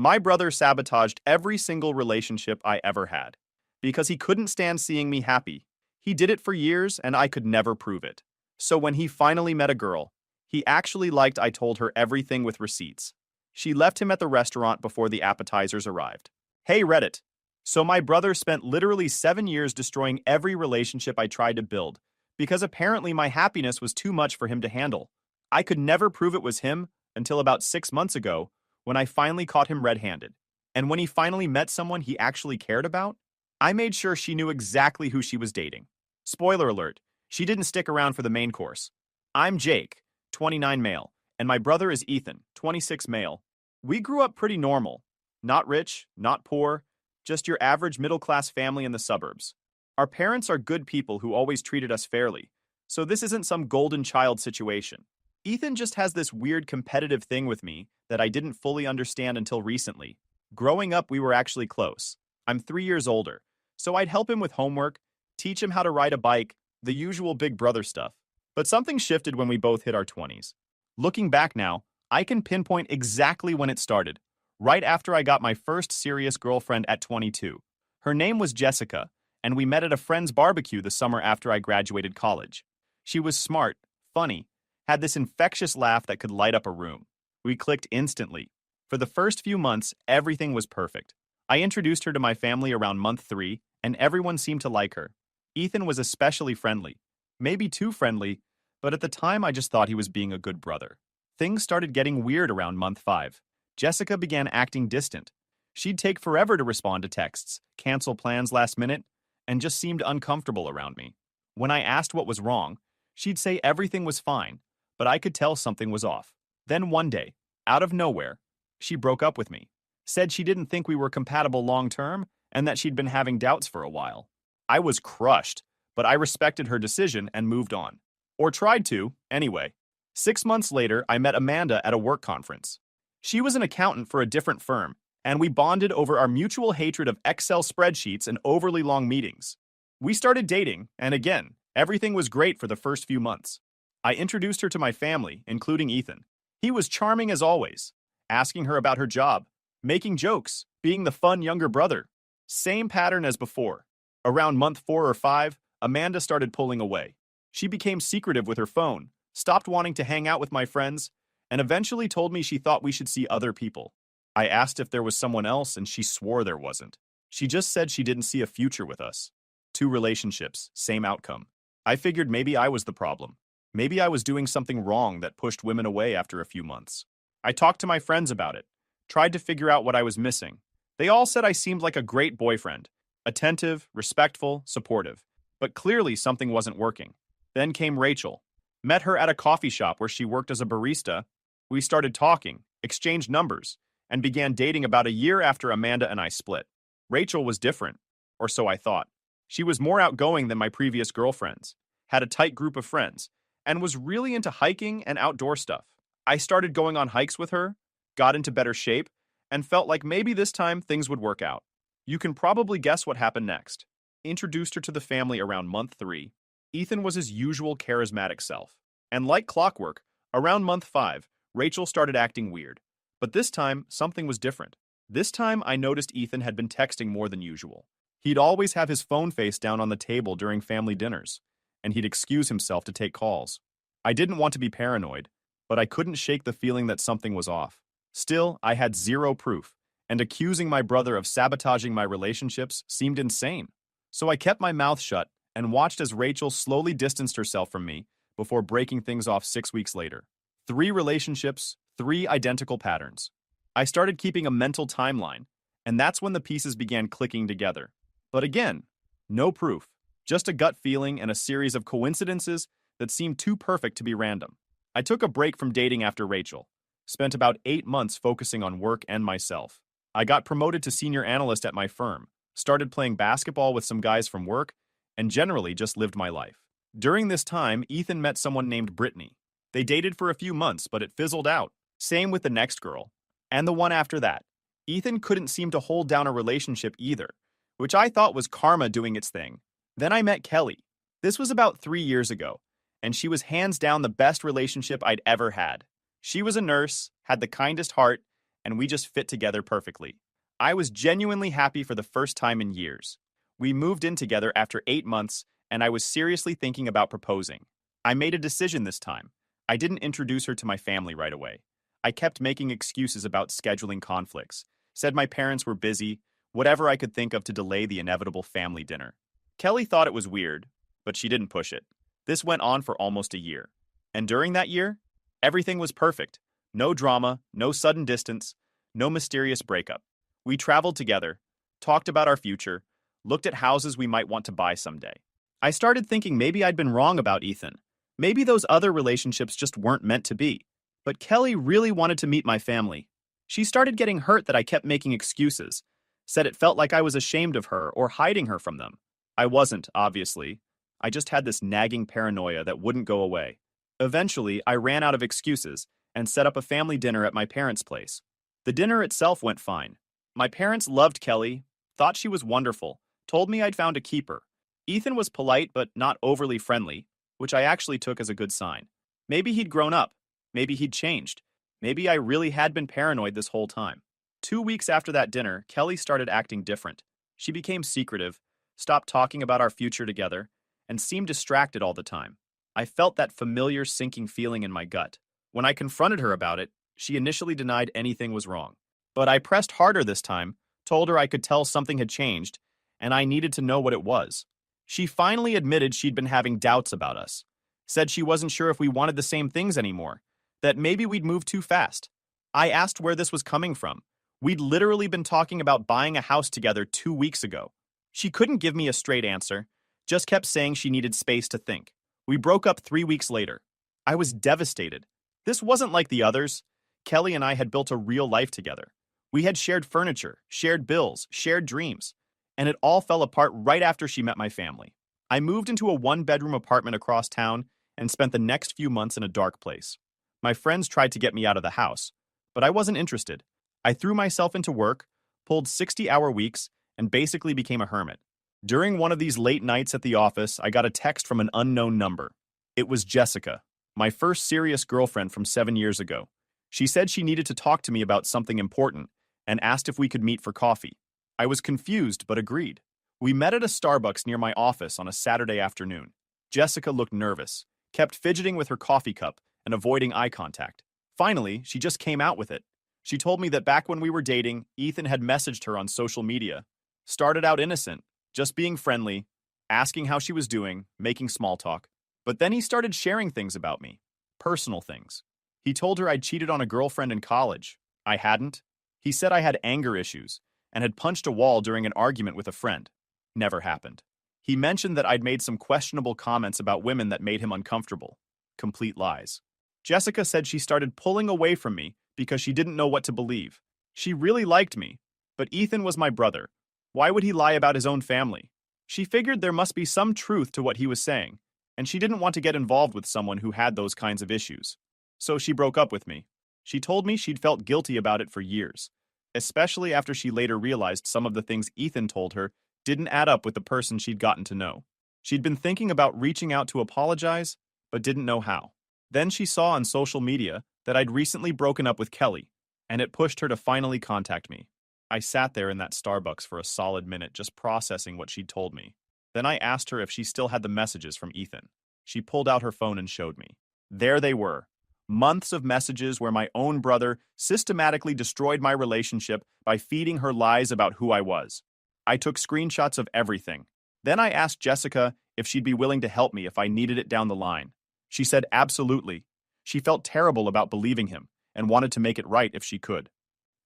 My brother sabotaged every single relationship I ever had because he couldn't stand seeing me happy. He did it for years and I could never prove it. So when he finally met a girl, he actually liked I told her everything with receipts. She left him at the restaurant before the appetizers arrived. Hey Reddit. So my brother spent literally 7 years destroying every relationship I tried to build because apparently my happiness was too much for him to handle. I could never prove it was him until about 6 months ago when I finally caught him red-handed. And when he finally met someone he actually cared about, I made sure she knew exactly who she was dating. Spoiler alert, she didn't stick around for the main course. I'm Jake, 29 male, and my brother is Ethan, 26 male. We grew up pretty normal. Not rich, not poor, just your average middle-class family in the suburbs. Our parents are good people who always treated us fairly, so this isn't some golden child situation. Ethan just has this weird competitive thing with me that I didn't fully understand until recently. Growing up, we were actually close. I'm 3 years older, so I'd help him with homework, teach him how to ride a bike, the usual big brother stuff. But something shifted when we both hit our 20s. Looking back now, I can pinpoint exactly when it started, right after I got my first serious girlfriend at 22. Her name was Jessica, and we met at a friend's barbecue the summer after I graduated college. She was smart, funny, had this infectious laugh that could light up a room. We clicked instantly. For the first few months, everything was perfect. I introduced her to my family around month 3, and everyone seemed to like her. Ethan was especially friendly. Maybe too friendly, but at the time I just thought he was being a good brother. Things started getting weird around month 5. Jessica began acting distant. She'd take forever to respond to texts, cancel plans last minute, and just seemed uncomfortable around me. When I asked what was wrong, she'd say everything was fine, but I could tell something was off. Then one day, out of nowhere, she broke up with me, said she didn't think we were compatible long-term, and that she'd been having doubts for a while. I was crushed, but I respected her decision and moved on. Or tried to, anyway. 6 months later, I met Amanda at a work conference. She was an accountant for a different firm, and we bonded over our mutual hatred of Excel spreadsheets and overly long meetings. We started dating, and again, everything was great for the first few months. I introduced her to my family, including Ethan. He was charming as always, asking her about her job, making jokes, being the fun younger brother. Same pattern as before. Around month 4 or 5, Amanda started pulling away. She became secretive with her phone, stopped wanting to hang out with my friends, and eventually told me she thought we should see other people. I asked if there was someone else, and she swore there wasn't. She just said she didn't see a future with us. 2 relationships, same outcome. I figured maybe I was the problem. Maybe I was doing something wrong that pushed women away after a few months. I talked to my friends about it, tried to figure out what I was missing. They all said I seemed like a great boyfriend, attentive, respectful, supportive. But clearly something wasn't working. Then came Rachel. Met her at a coffee shop where she worked as a barista. We started talking, exchanged numbers, and began dating about a year after Amanda and I split. Rachel was different, or so I thought. She was more outgoing than my previous girlfriends, had a tight group of friends, and was really into hiking and outdoor stuff. I started going on hikes with her, got into better shape, and felt like maybe this time things would work out. You can probably guess what happened next. Introduced her to the family around month 3. Ethan was his usual charismatic self. And like clockwork, around month 5, Rachel started acting weird. But this time, something was different. This time, I noticed Ethan had been texting more than usual. He'd always have his phone face down on the table during family dinners, and he'd excuse himself to take calls. I didn't want to be paranoid, but I couldn't shake the feeling that something was off. Still, I had zero proof, and accusing my brother of sabotaging my relationships seemed insane. So I kept my mouth shut and watched as Rachel slowly distanced herself from me before breaking things off 6 weeks later. 3 relationships, 3 identical patterns. I started keeping a mental timeline, and that's when the pieces began clicking together. But again, no proof, just a gut feeling and a series of coincidences that seemed too perfect to be random. I took a break from dating after Rachel, spent about 8 months focusing on work and myself. I got promoted to senior analyst at my firm, started playing basketball with some guys from work, and generally just lived my life. During this time, Ethan met someone named Brittany. They dated for a few months, but it fizzled out. Same with the next girl, and the one after that. Ethan couldn't seem to hold down a relationship either, which I thought was karma doing its thing. Then I met Kelly. This was about 3 years ago, and she was hands down the best relationship I'd ever had. She was a nurse, had the kindest heart, and we just fit together perfectly. I was genuinely happy for the first time in years. We moved in together after 8 months, and I was seriously thinking about proposing. I made a decision this time. I didn't introduce her to my family right away. I kept making excuses about scheduling conflicts, said my parents were busy, whatever I could think of to delay the inevitable family dinner. Kelly thought it was weird, but she didn't push it. This went on for almost a year. And during that year, everything was perfect. No drama, no sudden distance, no mysterious breakup. We traveled together, talked about our future, looked at houses we might want to buy someday. I started thinking maybe I'd been wrong about Ethan. Maybe those other relationships just weren't meant to be. But Kelly really wanted to meet my family. She started getting hurt that I kept making excuses, said it felt like I was ashamed of her or hiding her from them. I wasn't, obviously. I just had this nagging paranoia that wouldn't go away. Eventually, I ran out of excuses and set up a family dinner at my parents' place. The dinner itself went fine. My parents loved Kelly, thought she was wonderful, told me I'd found a keeper. Ethan was polite but not overly friendly, which I actually took as a good sign. Maybe he'd grown up. Maybe he'd changed. Maybe I really had been paranoid this whole time. 2 weeks after that dinner, Kelly started acting different. She became secretive, stopped talking about our future together, and seemed distracted all the time. I felt that familiar sinking feeling in my gut. When I confronted her about it, she initially denied anything was wrong. But I pressed harder this time, told her I could tell something had changed, and I needed to know what it was. She finally admitted she'd been having doubts about us, said she wasn't sure if we wanted the same things anymore, that maybe we'd moved too fast. I asked where this was coming from. We'd literally been talking about buying a house together 2 weeks ago. She couldn't give me a straight answer, just kept saying she needed space to think. We broke up 3 weeks later. I was devastated. This wasn't like the others. Kelly and I had built a real life together. We had shared furniture, shared bills, shared dreams, and it all fell apart right after she met my family. I moved into a one-bedroom apartment across town and spent the next few months in a dark place. My friends tried to get me out of the house, but I wasn't interested. I threw myself into work, pulled 60-hour weeks, and basically became a hermit. During one of these late nights at the office, I got a text from an unknown number. It was Jessica, my first serious girlfriend from 7 years ago. She said she needed to talk to me about something important and asked if we could meet for coffee. I was confused but agreed. We met at a Starbucks near my office on a Saturday afternoon. Jessica looked nervous, kept fidgeting with her coffee cup and avoiding eye contact. Finally, she just came out with it. She told me that back when we were dating, Ethan had messaged her on social media. Started out innocent, just being friendly, asking how she was doing, making small talk. But then he started sharing things about me, personal things. He told her I'd cheated on a girlfriend in college. I hadn't. He said I had anger issues and had punched a wall during an argument with a friend. Never happened. He mentioned that I'd made some questionable comments about women that made him uncomfortable. Complete lies. Jessica said she started pulling away from me because she didn't know what to believe. She really liked me, but Ethan was my brother. Why would he lie about his own family? She figured there must be some truth to what he was saying, and she didn't want to get involved with someone who had those kinds of issues. So she broke up with me. She told me she'd felt guilty about it for years, especially after she later realized some of the things Ethan told her didn't add up with the person she'd gotten to know. She'd been thinking about reaching out to apologize, but didn't know how. Then she saw on social media that I'd recently broken up with Kelly, and it pushed her to finally contact me. I sat there in that Starbucks for a solid minute just processing what she'd told me. Then I asked her if she still had the messages from Ethan. She pulled out her phone and showed me. There they were. Months of messages where my own brother systematically destroyed my relationship by feeding her lies about who I was. I took screenshots of everything. Then I asked Jessica if she'd be willing to help me if I needed it down the line. She said absolutely. She felt terrible about believing him and wanted to make it right if she could.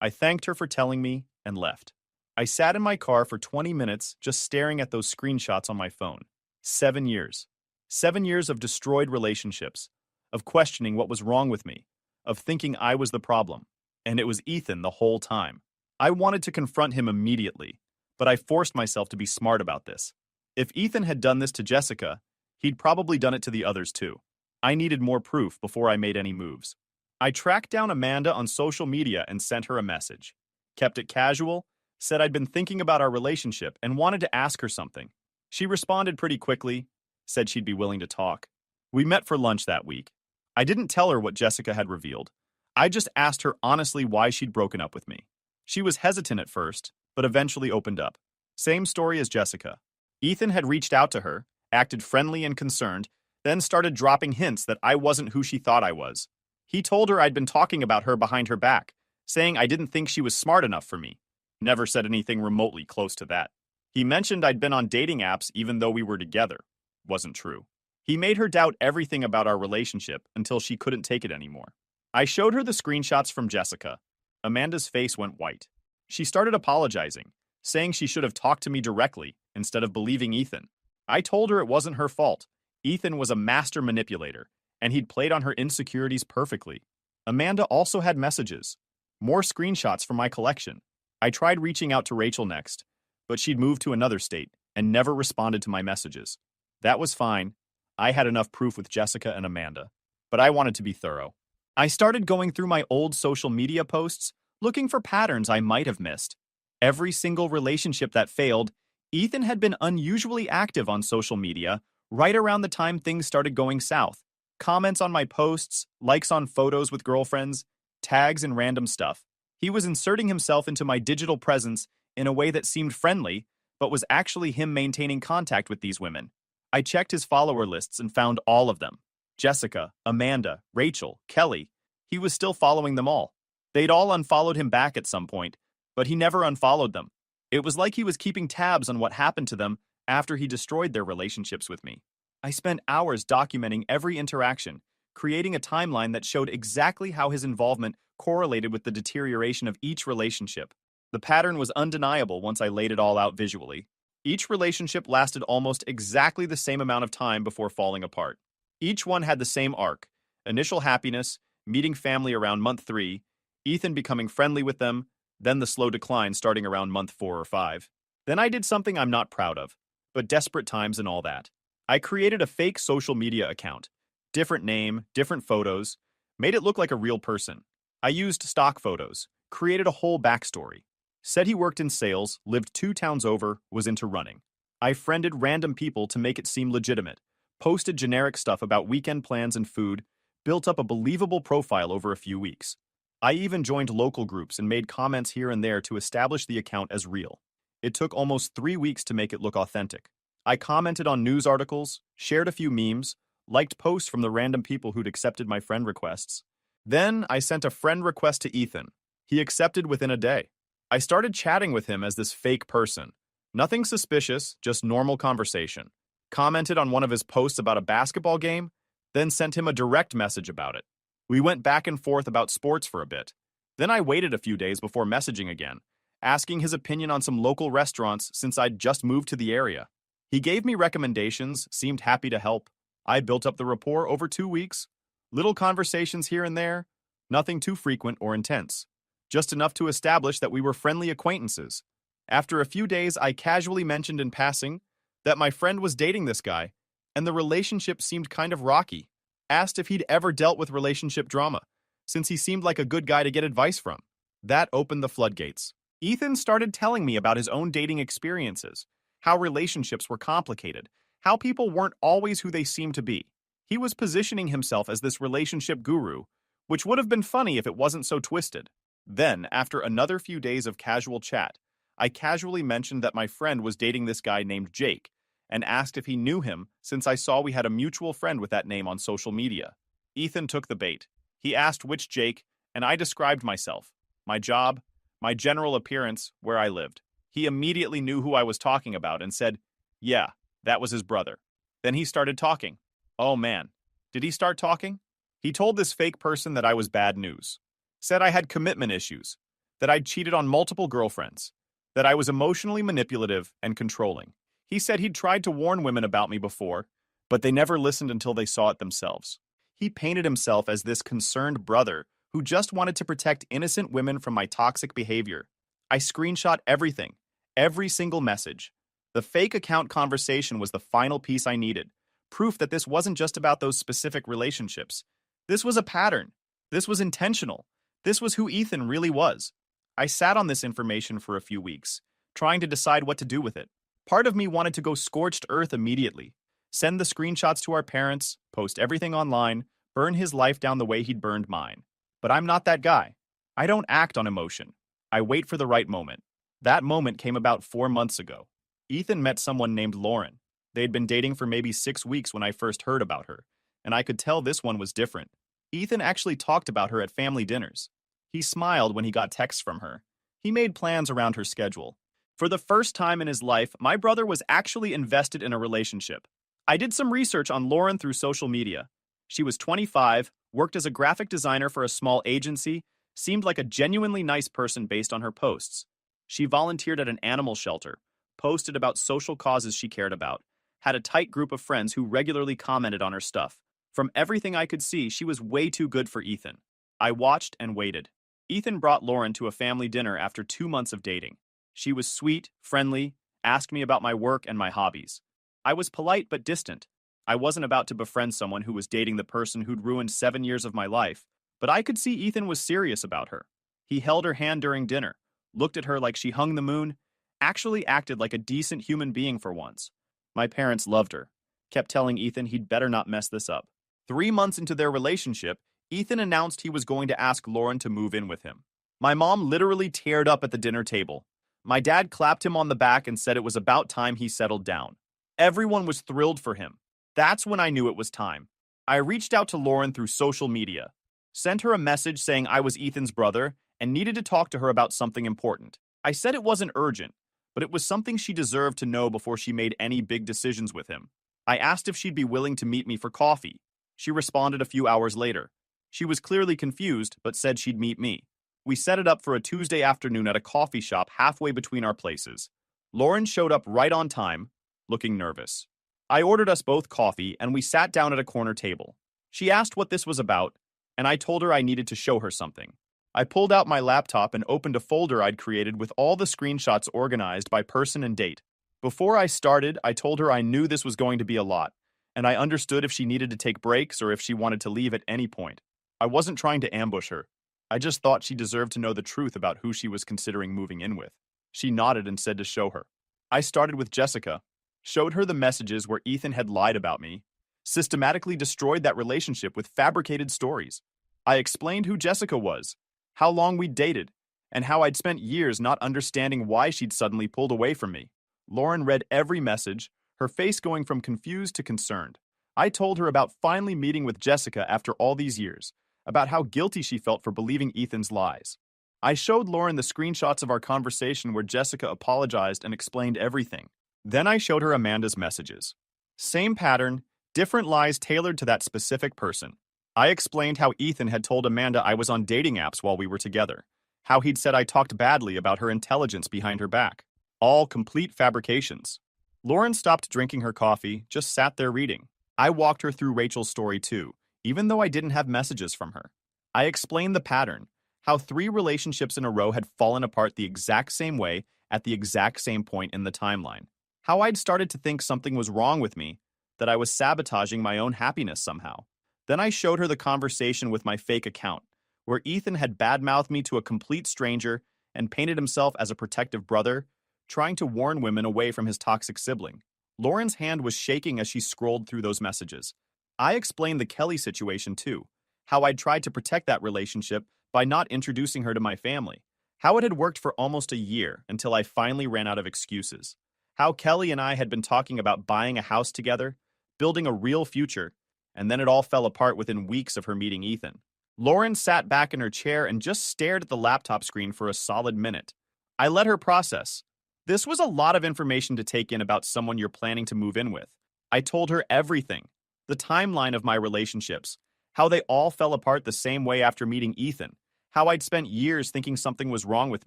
I thanked her for telling me and left. I sat in my car for 20 minutes just staring at those screenshots on my phone. 7 years. 7 years of destroyed relationships, of questioning what was wrong with me, of thinking I was the problem, and it was Ethan the whole time. I wanted to confront him immediately, but I forced myself to be smart about this. If Ethan had done this to Jessica, he'd probably done it to the others too. I needed more proof before I made any moves. I tracked down Amanda on social media and sent her a message. Kept it casual, said I'd been thinking about our relationship and wanted to ask her something. She responded pretty quickly, said she'd be willing to talk. We met for lunch that week. I didn't tell her what Jessica had revealed. I just asked her honestly why she'd broken up with me. She was hesitant at first, but eventually opened up. Same story as Jessica. Ethan had reached out to her, acted friendly and concerned, then started dropping hints that I wasn't who she thought I was. He told her I'd been talking about her behind her back, saying I didn't think she was smart enough for me. Never said anything remotely close to that. He mentioned I'd been on dating apps even though we were together. Wasn't true. He made her doubt everything about our relationship until she couldn't take it anymore. I showed her the screenshots from Jessica. Amanda's face went white. She started apologizing, saying she should have talked to me directly instead of believing Ethan. I told her it wasn't her fault. Ethan was a master manipulator, and he'd played on her insecurities perfectly. Amanda also had messages. More screenshots from my collection. I tried reaching out to Rachel next, but she'd moved to another state and never responded to my messages. That was fine. I had enough proof with Jessica and Amanda, but I wanted to be thorough. I started going through my old social media posts, looking for patterns I might have missed. Every single relationship that failed, Ethan had been unusually active on social media right around the time things started going south. Comments on my posts, likes on photos with girlfriends, tags and random stuff. He was inserting himself into my digital presence in a way that seemed friendly, but was actually him maintaining contact with these women. I checked his follower lists and found all of them. Jessica, Amanda, Rachel, Kelly. He was still following them all. They'd all unfollowed him back at some point, but he never unfollowed them. It was like he was keeping tabs on what happened to them after he destroyed their relationships with me. I spent hours documenting every interaction, creating a timeline that showed exactly how his involvement correlated with the deterioration of each relationship. The pattern was undeniable once I laid it all out visually. Each relationship lasted almost exactly the same amount of time before falling apart. Each one had the same arc: initial happiness, meeting family around month 3, Ethan becoming friendly with them, then the slow decline starting around month 4 or 5. Then I did something I'm not proud of, but desperate times and all that. I created a fake social media account. Different name, different photos, made it look like a real person. I used stock photos, created a whole backstory. Said he worked in sales, lived 2 towns over, was into running. I friended random people to make it seem legitimate, posted generic stuff about weekend plans and food, built up a believable profile over a few weeks. I even joined local groups and made comments here and there to establish the account as real. It took almost 3 weeks to make it look authentic. I commented on news articles, shared a few memes, liked posts from the random people who'd accepted my friend requests. Then I sent a friend request to Ethan. He accepted within a day. I started chatting with him as this fake person. Nothing suspicious, just normal conversation. Commented on one of his posts about a basketball game, then sent him a direct message about it. We went back and forth about sports for a bit. Then I waited a few days before messaging again, asking his opinion on some local restaurants since I'd just moved to the area. He gave me recommendations, seemed happy to help. I built up the rapport over 2 weeks. Little conversations here and there, nothing too frequent or intense. Just enough to establish that we were friendly acquaintances. After a few days, I casually mentioned in passing that my friend was dating this guy, and the relationship seemed kind of rocky. Asked if he'd ever dealt with relationship drama, since he seemed like a good guy to get advice from. That opened the floodgates. Ethan started telling me about his own dating experiences, how relationships were complicated, how people weren't always who they seemed to be. He was positioning himself as this relationship guru, which would have been funny if it wasn't so twisted. Then, after another few days of casual chat, I casually mentioned that my friend was dating this guy named Jake, and asked if he knew him since I saw we had a mutual friend with that name on social media. Ethan took the bait. He asked which Jake, and I described myself, my job, my general appearance, where I lived. He immediately knew who I was talking about and said, yeah, that was his brother. Then he started talking. Oh man, did he start talking? He told this fake person that I was bad news. Said I had commitment issues, that I'd cheated on multiple girlfriends, that I was emotionally manipulative and controlling. He said he'd tried to warn women about me before, but they never listened until they saw it themselves. He painted himself as this concerned brother who just wanted to protect innocent women from my toxic behavior. I screenshot everything, every single message. The fake account conversation was the final piece I needed, proof that this wasn't just about those specific relationships. This was a pattern. This was intentional. This was who Ethan really was. I sat on this information for a few weeks, trying to decide what to do with it. Part of me wanted to go scorched earth immediately, send the screenshots to our parents, post everything online, burn his life down the way he'd burned mine. But I'm not that guy. I don't act on emotion. I wait for the right moment. That moment came about 4 months ago. Ethan met someone named Lauren. They had been dating for maybe 6 weeks when I first heard about her, and I could tell this one was different. Ethan actually talked about her at family dinners. He smiled when he got texts from her. He made plans around her schedule. For the first time in his life, my brother was actually invested in a relationship. I did some research on Lauren through social media. She was 25, worked as a graphic designer for a small agency, seemed like a genuinely nice person based on her posts. She volunteered at an animal shelter, posted about social causes she cared about, had a tight group of friends who regularly commented on her stuff. From everything I could see, she was way too good for Ethan. I watched and waited. Ethan brought Lauren to a family dinner after 2 months of dating. She was sweet, friendly, asked me about my work and my hobbies. I was polite but distant. I wasn't about to befriend someone who was dating the person who'd ruined 7 years of my life, but I could see Ethan was serious about her. He held her hand during dinner, looked at her like she hung the moon, actually acted like a decent human being for once. My parents loved her, kept telling Ethan he'd better not mess this up. 3 months into their relationship, Ethan announced he was going to ask Lauren to move in with him. My mom literally teared up at the dinner table. My dad clapped him on the back and said it was about time he settled down. Everyone was thrilled for him. That's when I knew it was time. I reached out to Lauren through social media, sent her a message saying I was Ethan's brother and needed to talk to her about something important. I said it wasn't urgent, but it was something she deserved to know before she made any big decisions with him. I asked if she'd be willing to meet me for coffee. She responded a few hours later. She was clearly confused, but said she'd meet me. We set it up for a Tuesday afternoon at a coffee shop halfway between our places. Lauren showed up right on time, looking nervous. I ordered us both coffee, and we sat down at a corner table. She asked what this was about, and I told her I needed to show her something. I pulled out my laptop and opened a folder I'd created with all the screenshots organized by person and date. Before I started, I told her I knew this was going to be a lot, and I understood if she needed to take breaks or if she wanted to leave at any point. I wasn't trying to ambush her. I just thought she deserved to know the truth about who she was considering moving in with. She nodded and said to show her. I started with Jessica, showed her the messages where Ethan had lied about me, systematically destroyed that relationship with fabricated stories. I explained who Jessica was, how long we'd dated, and how I'd spent years not understanding why she'd suddenly pulled away from me. Lauren read every message, her face going from confused to concerned. I told her about finally meeting with Jessica after all these years, about how guilty she felt for believing Ethan's lies. I showed Lauren the screenshots of our conversation where Jessica apologized and explained everything. Then I showed her Amanda's messages. Same pattern, different lies tailored to that specific person. I explained how Ethan had told Amanda I was on dating apps while we were together, how he'd said I talked badly about her intelligence behind her back. All complete fabrications. Lauren stopped drinking her coffee, just sat there reading. I walked her through Rachel's story too, even though I didn't have messages from her. I explained the pattern, how 3 relationships in a row had fallen apart the exact same way at the exact same point in the timeline. How I'd started to think something was wrong with me, that I was sabotaging my own happiness somehow. Then I showed her the conversation with my fake account, where Ethan had badmouthed me to a complete stranger and painted himself as a protective brother, trying to warn women away from his toxic sibling. Lauren's hand was shaking as she scrolled through those messages. I explained the Kelly situation too, how I'd tried to protect that relationship by not introducing her to my family, how it had worked for almost a year until I finally ran out of excuses, how Kelly and I had been talking about buying a house together, building a real future, and then it all fell apart within weeks of her meeting Ethan. Lauren sat back in her chair and just stared at the laptop screen for a solid minute. I let her process. This was a lot of information to take in about someone you're planning to move in with. I told her everything, the timeline of my relationships, how they all fell apart the same way after meeting Ethan, how I'd spent years thinking something was wrong with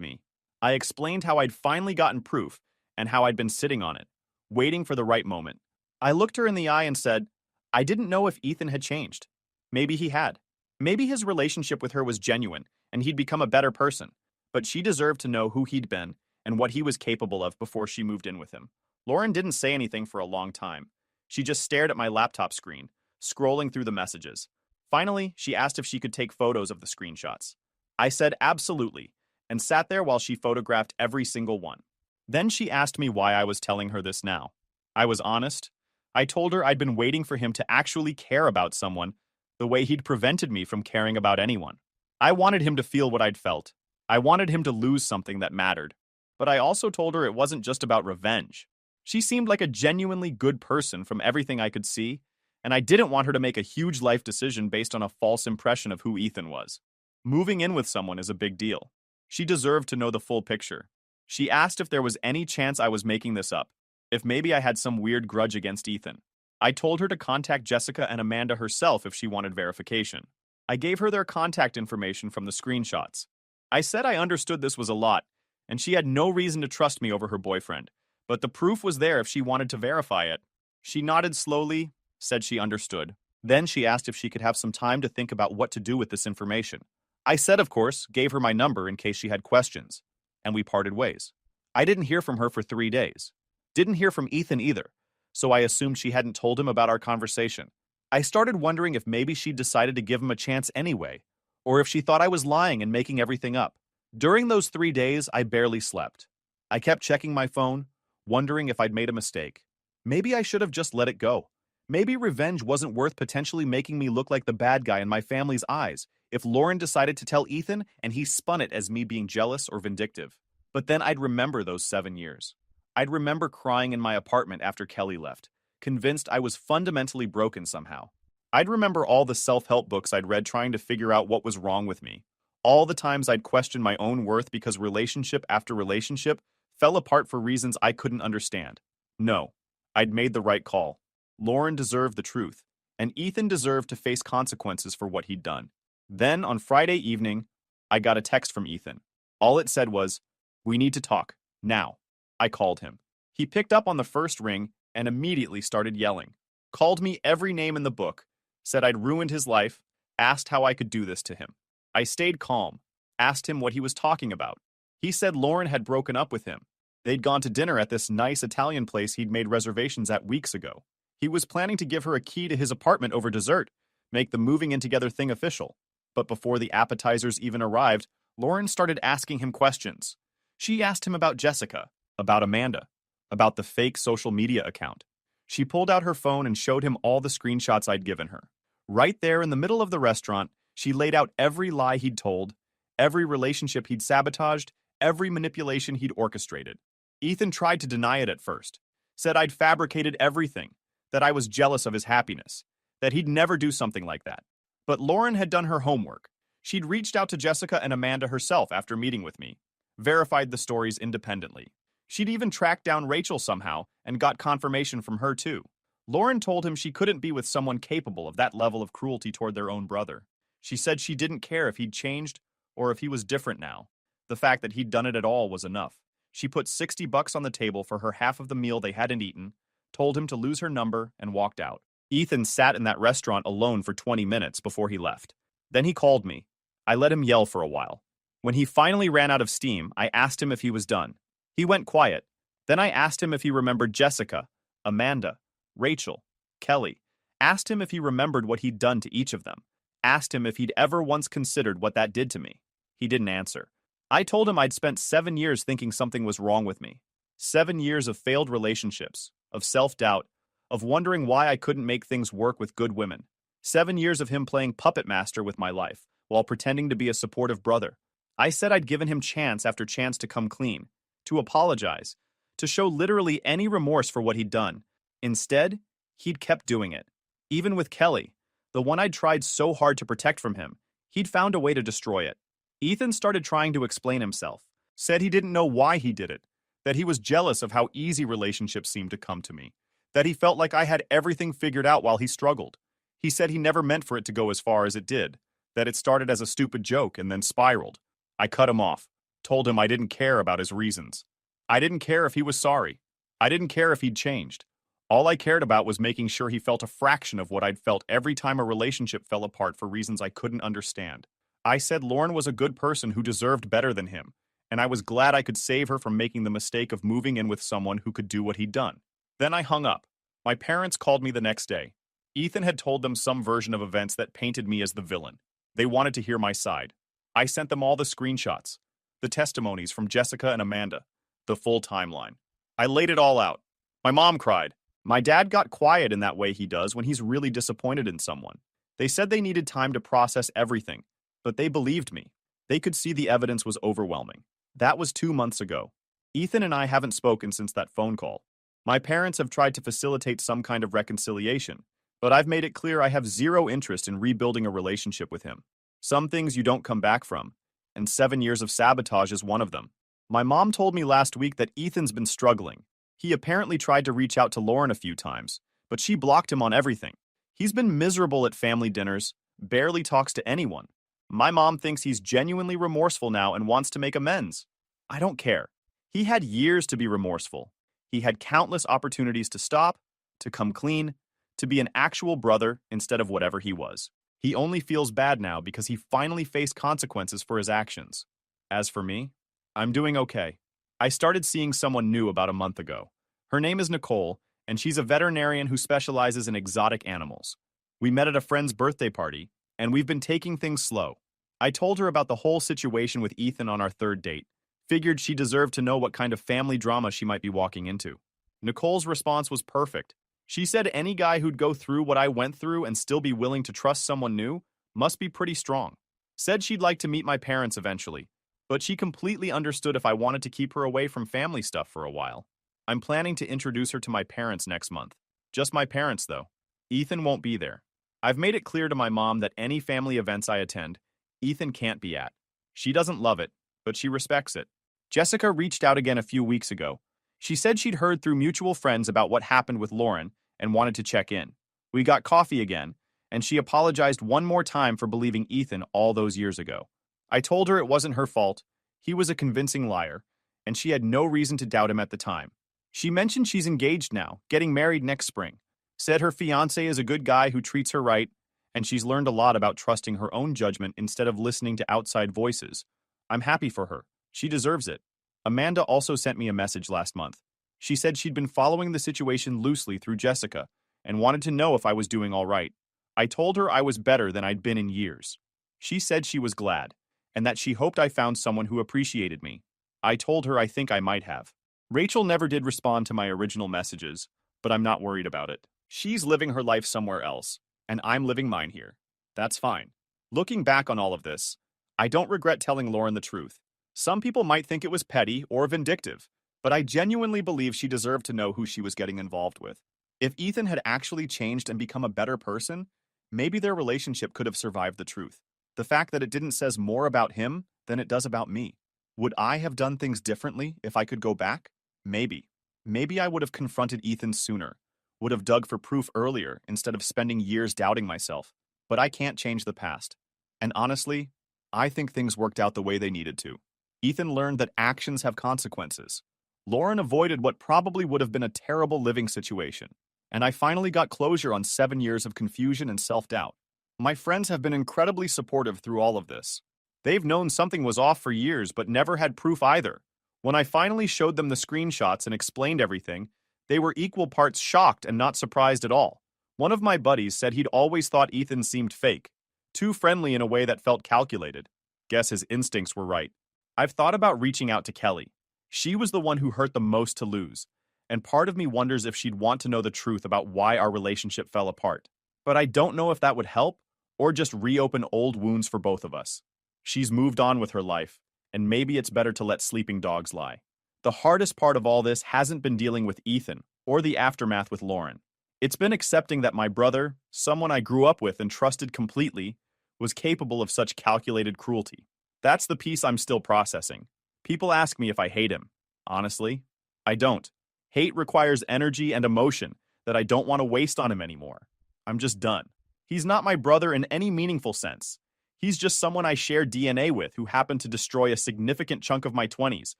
me. I explained how I'd finally gotten proof and how I'd been sitting on it, waiting for the right moment. I looked her in the eye and said, I didn't know if Ethan had changed. Maybe he had. Maybe his relationship with her was genuine and he'd become a better person, but she deserved to know who he'd been and what he was capable of before she moved in with him. Lauren didn't say anything for a long time. She just stared at my laptop screen, scrolling through the messages. Finally, she asked if she could take photos of the screenshots. I said absolutely, and sat there while she photographed every single one. Then she asked me why I was telling her this now. I was honest. I told her I'd been waiting for him to actually care about someone the way he'd prevented me from caring about anyone. I wanted him to feel what I'd felt. I wanted him to lose something that mattered. But I also told her it wasn't just about revenge. She seemed like a genuinely good person from everything I could see, and I didn't want her to make a huge life decision based on a false impression of who Ethan was. Moving in with someone is a big deal. She deserved to know the full picture. She asked if there was any chance I was making this up, if maybe I had some weird grudge against Ethan. I told her to contact Jessica and Amanda herself if she wanted verification. I gave her their contact information from the screenshots. I said I understood this was a lot, and she had no reason to trust me over her boyfriend, but the proof was there if she wanted to verify it. She nodded slowly, said she understood. Then she asked if she could have some time to think about what to do with this information. I said, of course, gave her my number in case she had questions, and we parted ways. I didn't hear from her for 3 days. Didn't hear from Ethan either, so I assumed she hadn't told him about our conversation. I started wondering if maybe she'd decided to give him a chance anyway, or if she thought I was lying and making everything up. During those 3 days, I barely slept. I kept checking my phone, wondering if I'd made a mistake. Maybe I should have just let it go. Maybe revenge wasn't worth potentially making me look like the bad guy in my family's eyes if Lauren decided to tell Ethan and he spun it as me being jealous or vindictive. But then I'd remember those 7 years. I'd remember crying in my apartment after Kelly left, convinced I was fundamentally broken somehow. I'd remember all the self-help books I'd read trying to figure out what was wrong with me. All the times I'd questioned my own worth because relationship after relationship fell apart for reasons I couldn't understand. No, I'd made the right call. Lauren deserved the truth, and Ethan deserved to face consequences for what he'd done. Then, on Friday evening, I got a text from Ethan. All it said was, "We need to talk, now." I called him. He picked up on the first ring and immediately started yelling. Called me every name in the book, said I'd ruined his life, asked how I could do this to him. I stayed calm, asked him what he was talking about. He said Lauren had broken up with him. They'd gone to dinner at this nice Italian place he'd made reservations at weeks ago. He was planning to give her a key to his apartment over dessert, make the moving in together thing official. But before the appetizers even arrived, Lauren started asking him questions. She asked him about Jessica, about Amanda, about the fake social media account. She pulled out her phone and showed him all the screenshots I'd given her. Right there in the middle of the restaurant, she laid out every lie he'd told, every relationship he'd sabotaged, every manipulation he'd orchestrated. Ethan tried to deny it at first, said I'd fabricated everything, that I was jealous of his happiness, that he'd never do something like that. But Lauren had done her homework. She'd reached out to Jessica and Amanda herself after meeting with me, verified the stories independently. She'd even tracked down Rachel somehow and got confirmation from her too. Lauren told him she couldn't be with someone capable of that level of cruelty toward their own brother. She said she didn't care if he'd changed or if he was different now. The fact that he'd done it at all was enough. She put $60 on the table for her half of the meal they hadn't eaten, told him to lose her number, and walked out. Ethan sat in that restaurant alone for 20 minutes before he left. Then he called me. I let him yell for a while. When he finally ran out of steam, I asked him if he was done. He went quiet. Then I asked him if he remembered Jessica, Amanda, Rachel, Kelly. Asked him if he remembered what he'd done to each of them. Asked him if he'd ever once considered what that did to me. He didn't answer. I told him I'd spent 7 years thinking something was wrong with me. 7 years of failed relationships, of self-doubt, of wondering why I couldn't make things work with good women. 7 years of him playing puppet master with my life, while pretending to be a supportive brother. I said I'd given him chance after chance to come clean, to apologize, to show literally any remorse for what he'd done. Instead, he'd kept doing it. Even with Kelly, the one I'd tried so hard to protect from him, he'd found a way to destroy it. Ethan started trying to explain himself, said he didn't know why he did it, that he was jealous of how easy relationships seemed to come to me, that he felt like I had everything figured out while he struggled. He said he never meant for it to go as far as it did, that it started as a stupid joke and then spiraled. I cut him off, told him I didn't care about his reasons. I didn't care if he was sorry. I didn't care if he'd changed. All I cared about was making sure he felt a fraction of what I'd felt every time a relationship fell apart for reasons I couldn't understand. I said Lauren was a good person who deserved better than him, and I was glad I could save her from making the mistake of moving in with someone who could do what he'd done. Then I hung up. My parents called me the next day. Ethan had told them some version of events that painted me as the villain. They wanted to hear my side. I sent them all the screenshots, the testimonies from Jessica and Amanda, the full timeline. I laid it all out. My mom cried. My dad got quiet in that way he does when he's really disappointed in someone. They said they needed time to process everything, But they believed me. They could see the evidence was overwhelming. That was 2 months ago. Ethan and I haven't spoken since that phone call. My parents have tried to facilitate some kind of reconciliation, but I've made it clear I have zero interest in rebuilding a relationship with him. Some things you don't come back from, and 7 years of sabotage is one of them. My mom told me last week that Ethan's been struggling. He apparently tried to reach out to Lauren a few times, but she blocked him on everything. He's been miserable at family dinners, barely talks to anyone. My mom thinks he's genuinely remorseful now and wants to make amends. I don't care. He had years to be remorseful. He had countless opportunities to stop, to come clean, to be an actual brother instead of whatever he was. He only feels bad now because he finally faced consequences for his actions. As for me, I'm doing okay. I started seeing someone new about a month ago. Her name is Nicole, and she's a veterinarian who specializes in exotic animals. We met at a friend's birthday party, and we've been taking things slow. I told her about the whole situation with Ethan on our third date. Figured she deserved to know what kind of family drama she might be walking into. Nicole's response was perfect. She said any guy who'd go through what I went through and still be willing to trust someone new must be pretty strong. Said she'd like to meet my parents eventually, but she completely understood if I wanted to keep her away from family stuff for a while. I'm planning to introduce her to my parents next month. Just my parents, though. Ethan won't be there. I've made it clear to my mom that any family events I attend, Ethan can't be at. She doesn't love it, but she respects it. Jessica reached out again a few weeks ago. She said she'd heard through mutual friends about what happened with Lauren and wanted to check in. We got coffee again, and she apologized one more time for believing Ethan all those years ago. I told her it wasn't her fault. He was a convincing liar, and she had no reason to doubt him at the time. She mentioned she's engaged now, getting married next spring. Said her fiancé is a good guy who treats her right, and she's learned a lot about trusting her own judgment instead of listening to outside voices. I'm happy for her. She deserves it. Amanda also sent me a message last month. She said she'd been following the situation loosely through Jessica and wanted to know if I was doing all right. I told her I was better than I'd been in years. She said she was glad, and that she hoped I found someone who appreciated me. I told her I think I might have. Rachel never did respond to my original messages, but I'm not worried about it. She's living her life somewhere else, and I'm living mine here. That's fine. Looking back on all of this, I don't regret telling Lauren the truth. Some people might think it was petty or vindictive, but I genuinely believe she deserved to know who she was getting involved with. If Ethan had actually changed and become a better person, maybe their relationship could have survived the truth. The fact that it didn't says more about him than it does about me. Would I have done things differently if I could go back? Maybe. Maybe I would have confronted Ethan sooner, would have dug for proof earlier instead of spending years doubting myself. But I can't change the past. And honestly, I think things worked out the way they needed to. Ethan learned that actions have consequences. Lauren avoided what probably would have been a terrible living situation. And I finally got closure on 7 years of confusion and self-doubt. My friends have been incredibly supportive through all of this. They've known something was off for years but never had proof either. When I finally showed them the screenshots and explained everything, they were equal parts shocked and not surprised at all. One of my buddies said he'd always thought Ethan seemed fake, too friendly in a way that felt calculated. Guess his instincts were right. I've thought about reaching out to Kelly. She was the one who hurt the most to lose, and part of me wonders if she'd want to know the truth about why our relationship fell apart. But I don't know if that would help or just reopen old wounds for both of us. She's moved on with her life, and maybe it's better to let sleeping dogs lie. The hardest part of all this hasn't been dealing with Ethan or the aftermath with Lauren. It's been accepting that my brother, someone I grew up with and trusted completely, was capable of such calculated cruelty. That's the piece I'm still processing. People ask me if I hate him. Honestly, I don't. Hate requires energy and emotion that I don't want to waste on him anymore. I'm just done. He's not my brother in any meaningful sense. He's just someone I share DNA with who happened to destroy a significant chunk of my 20s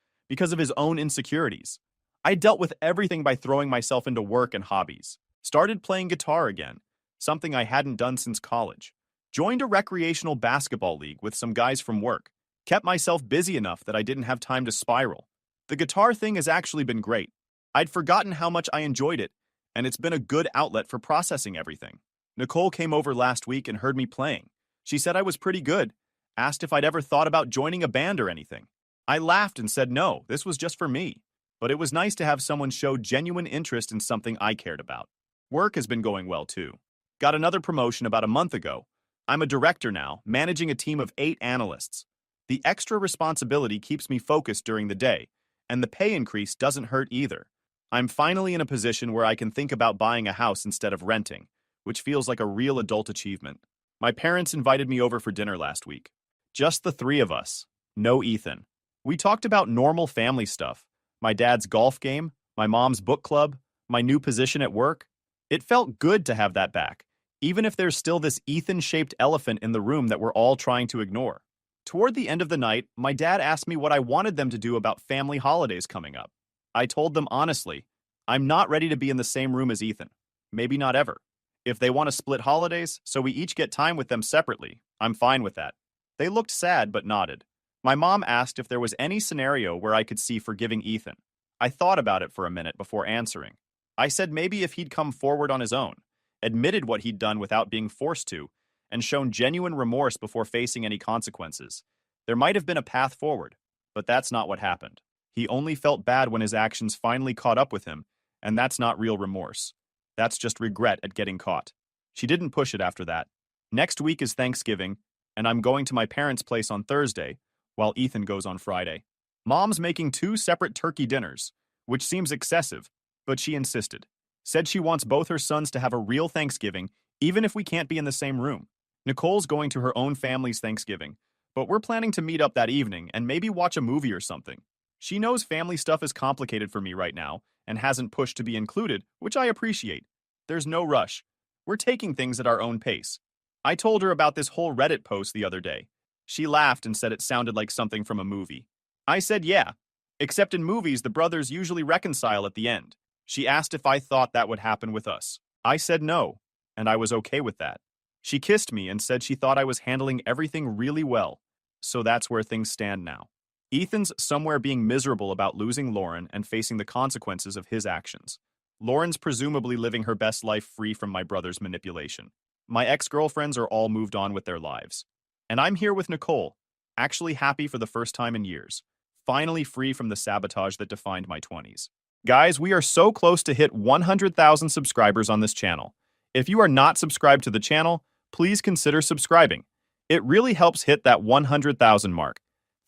because of his own insecurities. I dealt with everything by throwing myself into work and hobbies. Started playing guitar again, something I hadn't done since college. Joined a recreational basketball league with some guys from work. Kept myself busy enough that I didn't have time to spiral. The guitar thing has actually been great. I'd forgotten how much I enjoyed it, and it's been a good outlet for processing everything. Nicole came over last week and heard me playing. She said I was pretty good, asked if I'd ever thought about joining a band or anything. I laughed and said no, this was just for me. But it was nice to have someone show genuine interest in something I cared about. Work has been going well too. Got another promotion about a month ago. I'm a director now, managing a team of 8 analysts. The extra responsibility keeps me focused during the day, and the pay increase doesn't hurt either. I'm finally in a position where I can think about buying a house instead of renting, which feels like a real adult achievement. My parents invited me over for dinner last week. Just the three of us. No Ethan. We talked about normal family stuff. My dad's golf game, my mom's book club, my new position at work. It felt good to have that back, even if there's still this Ethan-shaped elephant in the room that we're all trying to ignore. Toward the end of the night, my dad asked me what I wanted them to do about family holidays coming up. I told them honestly, I'm not ready to be in the same room as Ethan. Maybe not ever. If they want to split holidays so we each get time with them separately, I'm fine with that. They looked sad but nodded. My mom asked if there was any scenario where I could see forgiving Ethan. I thought about it for a minute before answering. I said maybe if he'd come forward on his own, admitted what he'd done without being forced to, and shown genuine remorse before facing any consequences. There might have been a path forward, but that's not what happened. He only felt bad when his actions finally caught up with him, and that's not real remorse. That's just regret at getting caught. She didn't push it after that. Next week is Thanksgiving, and I'm going to my parents' place on Thursday, while Ethan goes on Friday. Mom's making 2 separate turkey dinners, which seems excessive, but she insisted. Said she wants both her sons to have a real Thanksgiving, even if we can't be in the same room. Nicole's going to her own family's Thanksgiving, but we're planning to meet up that evening and maybe watch a movie or something. She knows family stuff is complicated for me right now and hasn't pushed to be included, which I appreciate. There's no rush. We're taking things at our own pace. I told her about this whole Reddit post the other day. She laughed and said it sounded like something from a movie. I said yeah, except in movies the brothers usually reconcile at the end. She asked if I thought that would happen with us. I said no, and I was okay with that. She kissed me and said she thought I was handling everything really well. So that's where things stand now. Ethan's somewhere being miserable about losing Lauren and facing the consequences of his actions. Lauren's presumably living her best life free from my brother's manipulation. My ex-girlfriends are all moved on with their lives. And I'm here with Nicole, actually happy for the first time in years. Finally free from the sabotage that defined my 20s. Guys, we are so close to hit 100,000 subscribers on this channel. If you are not subscribed to the channel, please consider subscribing. It really helps hit that 100,000 mark.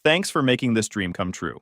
Thanks for making this dream come true.